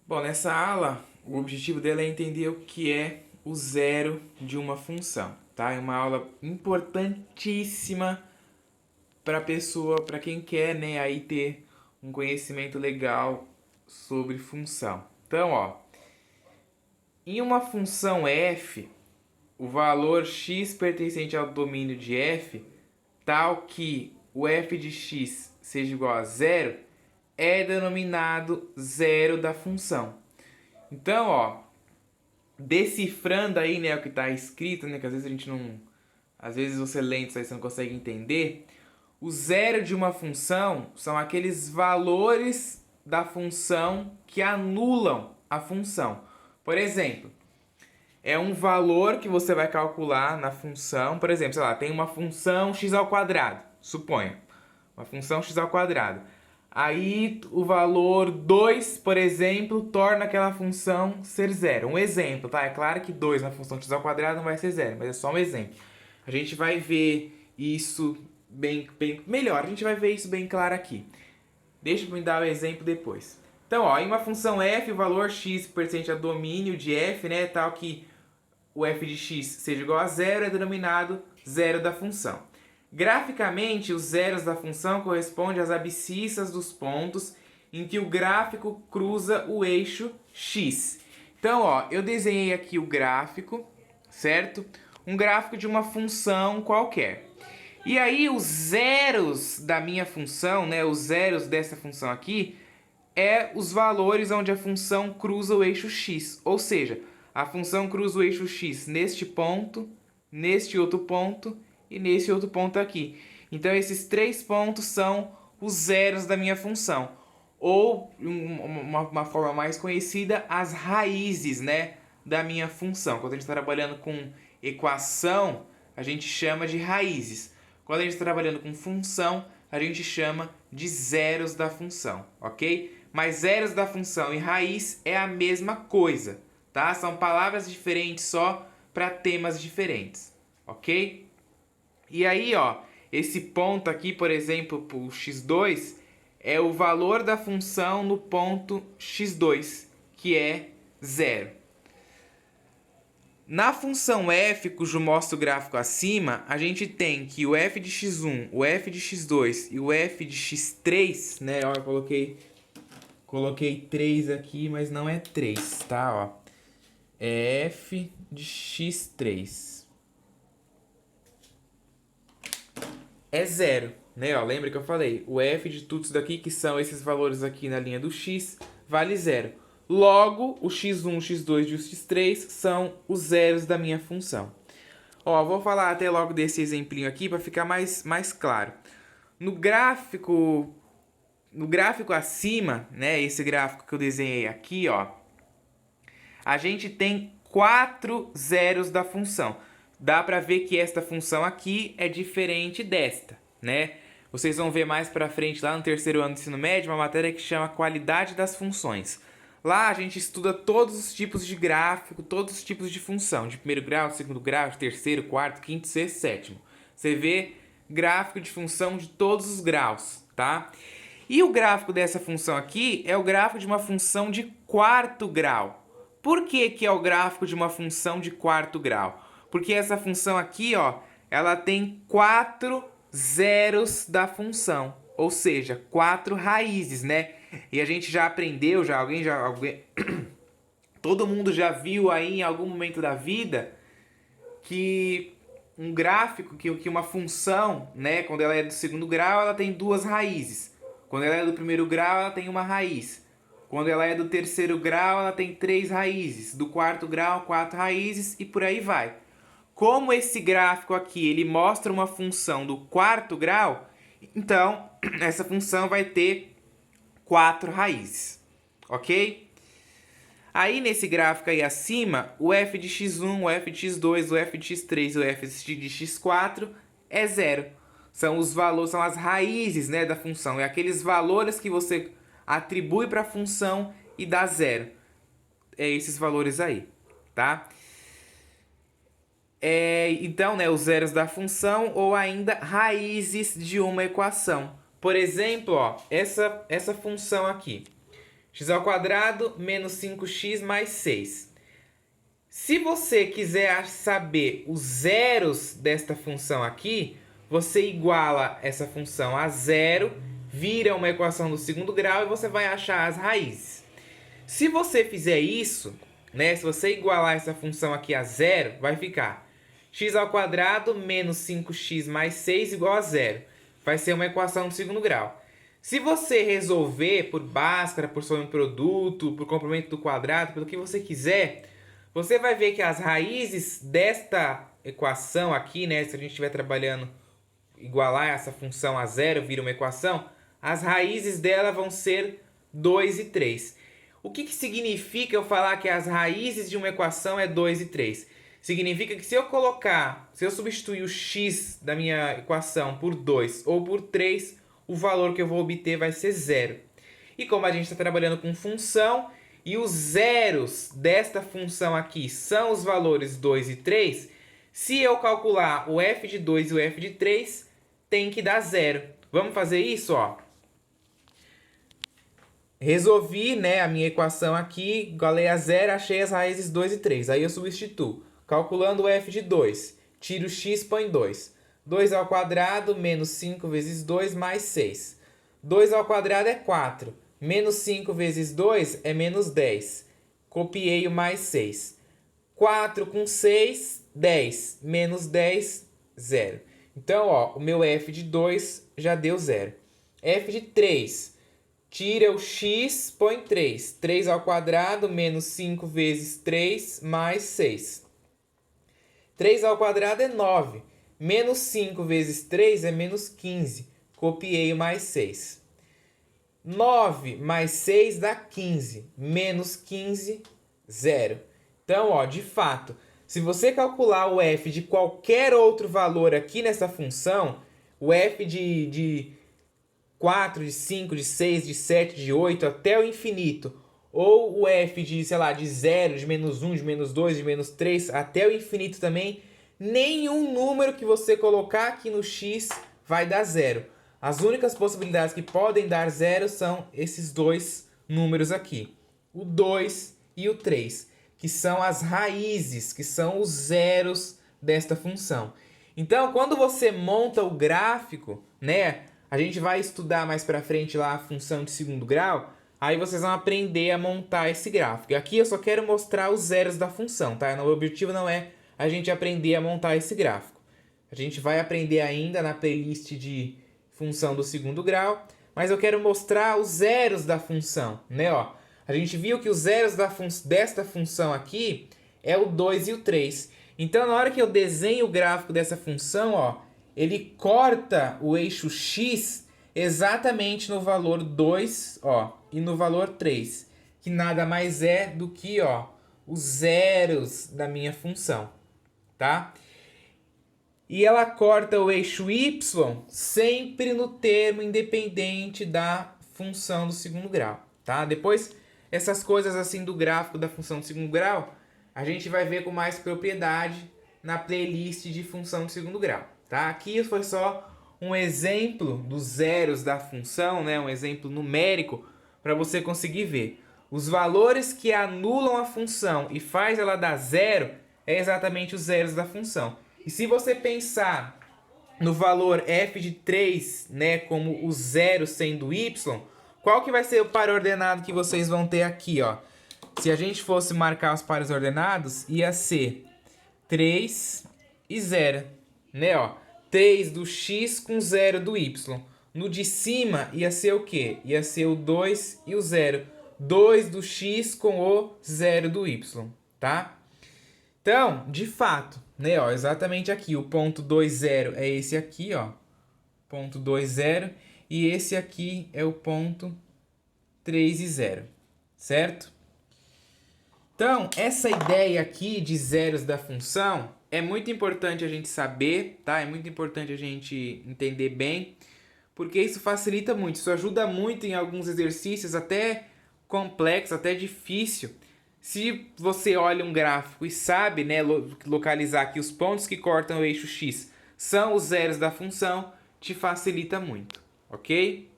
Bom, nessa aula, o objetivo dela é entender o que é o zero de uma função, tá? É uma aula importantíssima para pessoa, para quem quer, né, aí ter um conhecimento legal sobre função. Então, ó, em uma função f, o valor x pertencente ao domínio de f, tal que o f de x seja igual a zero, é denominado zero da função. Então, ó, decifrando aí, né, o que está escrito, né, que às vezes a gente não... Às vezes você lendo isso aí você não consegue entender. O zero de uma função são aqueles valores da função que anulam a função. Por exemplo, é um valor que você vai calcular na função. Por exemplo, sei lá, tem uma função x ao quadrado, suponha. Uma função x ao quadrado. Aí o valor 2, por exemplo, torna aquela função ser zero. Um exemplo, tá? É claro que 2 na função x ao quadrado não vai ser zero, mas é só um exemplo. A gente vai ver isso bem melhor, a gente vai ver isso bem claro aqui. Deixa eu me dar o exemplo depois. Então, ó, em uma função f, o valor x pertence ao domínio de f, né, tal que o f de x seja igual a zero, é denominado zero da função. Graficamente, os zeros da função correspondem às abscissas dos pontos em que o gráfico cruza o eixo x. Então, ó, eu desenhei aqui o gráfico, certo? Um gráfico de uma função qualquer. E aí, os zeros da minha função, né, os zeros dessa função aqui, é os valores onde a função cruza o eixo x. Ou seja, a função cruza o eixo x neste ponto, neste outro ponto e nesse outro ponto aqui. Então, esses três pontos são os zeros da minha função. Ou, uma forma mais conhecida, as raízes, né, da minha função. Quando a gente está trabalhando com equação, a gente chama de raízes. Quando a gente está trabalhando com função, a gente chama de zeros da função, ok? Mas zeros da função e raiz é a mesma coisa, tá? São palavras diferentes só para temas diferentes, ok? E aí, ó, esse ponto aqui, por exemplo, o x2, é o valor da função no ponto x2, que é zero. Na função f, cujo mostro o gráfico acima, a gente tem que o f de x1, o f de x2 e o f de x3, né? Ó, eu coloquei 3 aqui, mas não é 3, tá? Ó, é f de x3. É zero, né? Ó, lembra que eu falei? O f de tudo isso daqui, que são esses valores aqui na linha do x, vale zero. Logo, o x1, o x2 e o x3 são os zeros da minha função. Ó, vou falar até logo desse exemplinho aqui para ficar mais claro. No gráfico acima, né, esse gráfico que eu desenhei aqui, ó, a gente tem 4 zeros da função. Dá para ver que esta função aqui é diferente desta, né? Vocês vão ver mais para frente lá no terceiro ano do ensino médio uma matéria que chama Qualidade das Funções. Lá a gente estuda todos os tipos de gráfico, todos os tipos de função, de primeiro grau, segundo grau, de terceiro, quarto, quinto, sexto, sétimo. Você vê gráfico de função de todos os graus, tá? E o gráfico dessa função aqui é o gráfico de uma função de quarto grau. Por que que é o gráfico de uma função de quarto grau? Porque essa função aqui, ó, ela tem 4 zeros da função, ou seja, 4 raízes, né? E a gente já aprendeu, todo mundo já viu aí em algum momento da vida que um gráfico, que uma função, né, quando ela é do segundo grau, ela tem 2 raízes. Quando ela é do primeiro grau, ela tem uma raiz. Quando ela é do terceiro grau, ela tem 3 raízes. Do quarto grau, 4 raízes e por aí vai. Como esse gráfico aqui ele mostra uma função do quarto grau, então essa função vai ter 4 raízes, ok? Aí nesse gráfico aí acima, o f de x1, o f de x2, o f de x3 e o f de x4 é zero. São os valores, são as raízes, né, da função. É aqueles valores que você atribui para a função e dá zero. É esses valores aí, tá? Então, né, os zeros da função ou ainda raízes de uma equação. Por exemplo, ó, essa função aqui, x ao quadrado menos 5x mais 6. Se você quiser saber os zeros desta função aqui, você iguala essa função a zero, vira uma equação do segundo grau e você vai achar as raízes. Se você fizer isso, né, se você igualar essa função aqui a zero, vai ficar x ao quadrado menos 5x mais 6 igual a zero. Vai ser uma equação do segundo grau. Se você resolver por Bhaskara, por sobreproduto, por complemento do quadrado, pelo que você quiser, você vai ver que as raízes desta equação aqui, né, se a gente estiver trabalhando, igualar essa função a zero, vira uma equação, as raízes dela vão ser 2 e 3. O que significa eu falar que as raízes de uma equação é 2 e 3? Significa que se eu substituir o x da minha equação por 2 ou por 3, o valor que eu vou obter vai ser zero. E como a gente está trabalhando com função, e os zeros desta função aqui são os valores 2 e 3, se eu calcular o f de 2 e o f de 3, tem que dar zero. Vamos fazer isso, ó. Resolvi, né, a minha equação aqui, igualei a zero, achei as raízes 2 e 3. Aí eu substituo. Calculando o f de 2, tiro o x, põe 2. 2 ao quadrado menos 5 vezes 2 mais 6. 2 ao quadrado é 4. Menos 5 vezes 2 é menos 10. Copiei o mais 6. 4 com 6, 10. Menos 10, 0. Então, ó, o meu f de 2 já deu 0. F de 3. Tira o x, põe 3. 3 ao quadrado menos 5 vezes 3 mais 6. 3 ao quadrado é 9. Menos 5 vezes 3 é menos 15. Copiei o mais 6. 9 mais 6 dá 15. Menos 15, 0. Então, ó, de fato, se você calcular o f de qualquer outro valor aqui nessa função, o f de 4, de 5, de 6, de 7, de 8 até o infinito, ou o f de, sei lá, de 0, de menos 1, de menos 2, de menos 3 até o infinito também, nenhum número que você colocar aqui no x vai dar zero. As únicas possibilidades que podem dar zero são esses dois números aqui, o 2 e o 3, que são as raízes, que são os zeros desta função. Então, quando você monta o gráfico, né, a gente vai estudar mais pra frente lá a função de segundo grau, aí vocês vão aprender a montar esse gráfico. E aqui eu só quero mostrar os zeros da função, tá? O objetivo não é a gente aprender a montar esse gráfico. A gente vai aprender ainda na playlist de função do segundo grau, mas eu quero mostrar os zeros da função, né? Ó, a gente viu que os zeros desta função aqui é o 2 e o 3. Então, na hora que eu desenho o gráfico dessa função, ó, ele corta o eixo x exatamente no valor 2, ó, e no valor 3, que nada mais é do que, ó, os zeros da minha função, tá? E ela corta o eixo y sempre no termo independente da função do segundo grau, tá? Depois, essas coisas assim do gráfico da função do segundo grau, a gente vai ver com mais propriedade na playlist de função do segundo grau, tá? Aqui foi só um exemplo dos zeros da função, né? Um exemplo numérico para você conseguir ver. Os valores que anulam a função e faz ela dar zero é exatamente os zeros da função. E se você pensar no valor f de 3, né, como o zero sendo y, qual que vai ser o par ordenado que vocês vão ter aqui, ó? Se a gente fosse marcar os pares ordenados, ia ser 3 e 0, né, ó? 3 do x com 0 do y. No de cima ia ser o quê? Ia ser o 2 e o 0. 2 do x com o 0 do y, tá? Então, de fato, né, ó, exatamente aqui, o ponto 2, 0 é esse aqui, ó, ponto 2, 0, e esse aqui é o ponto 3 e 0, certo? Então, essa ideia aqui de zeros da função é muito importante a gente saber, tá? É muito importante a gente entender bem, porque isso facilita muito, isso ajuda muito em alguns exercícios até complexos, até difícil. Se você olha um gráfico e sabe, né, localizar que os pontos que cortam o eixo x são os zeros da função, te facilita muito, ok?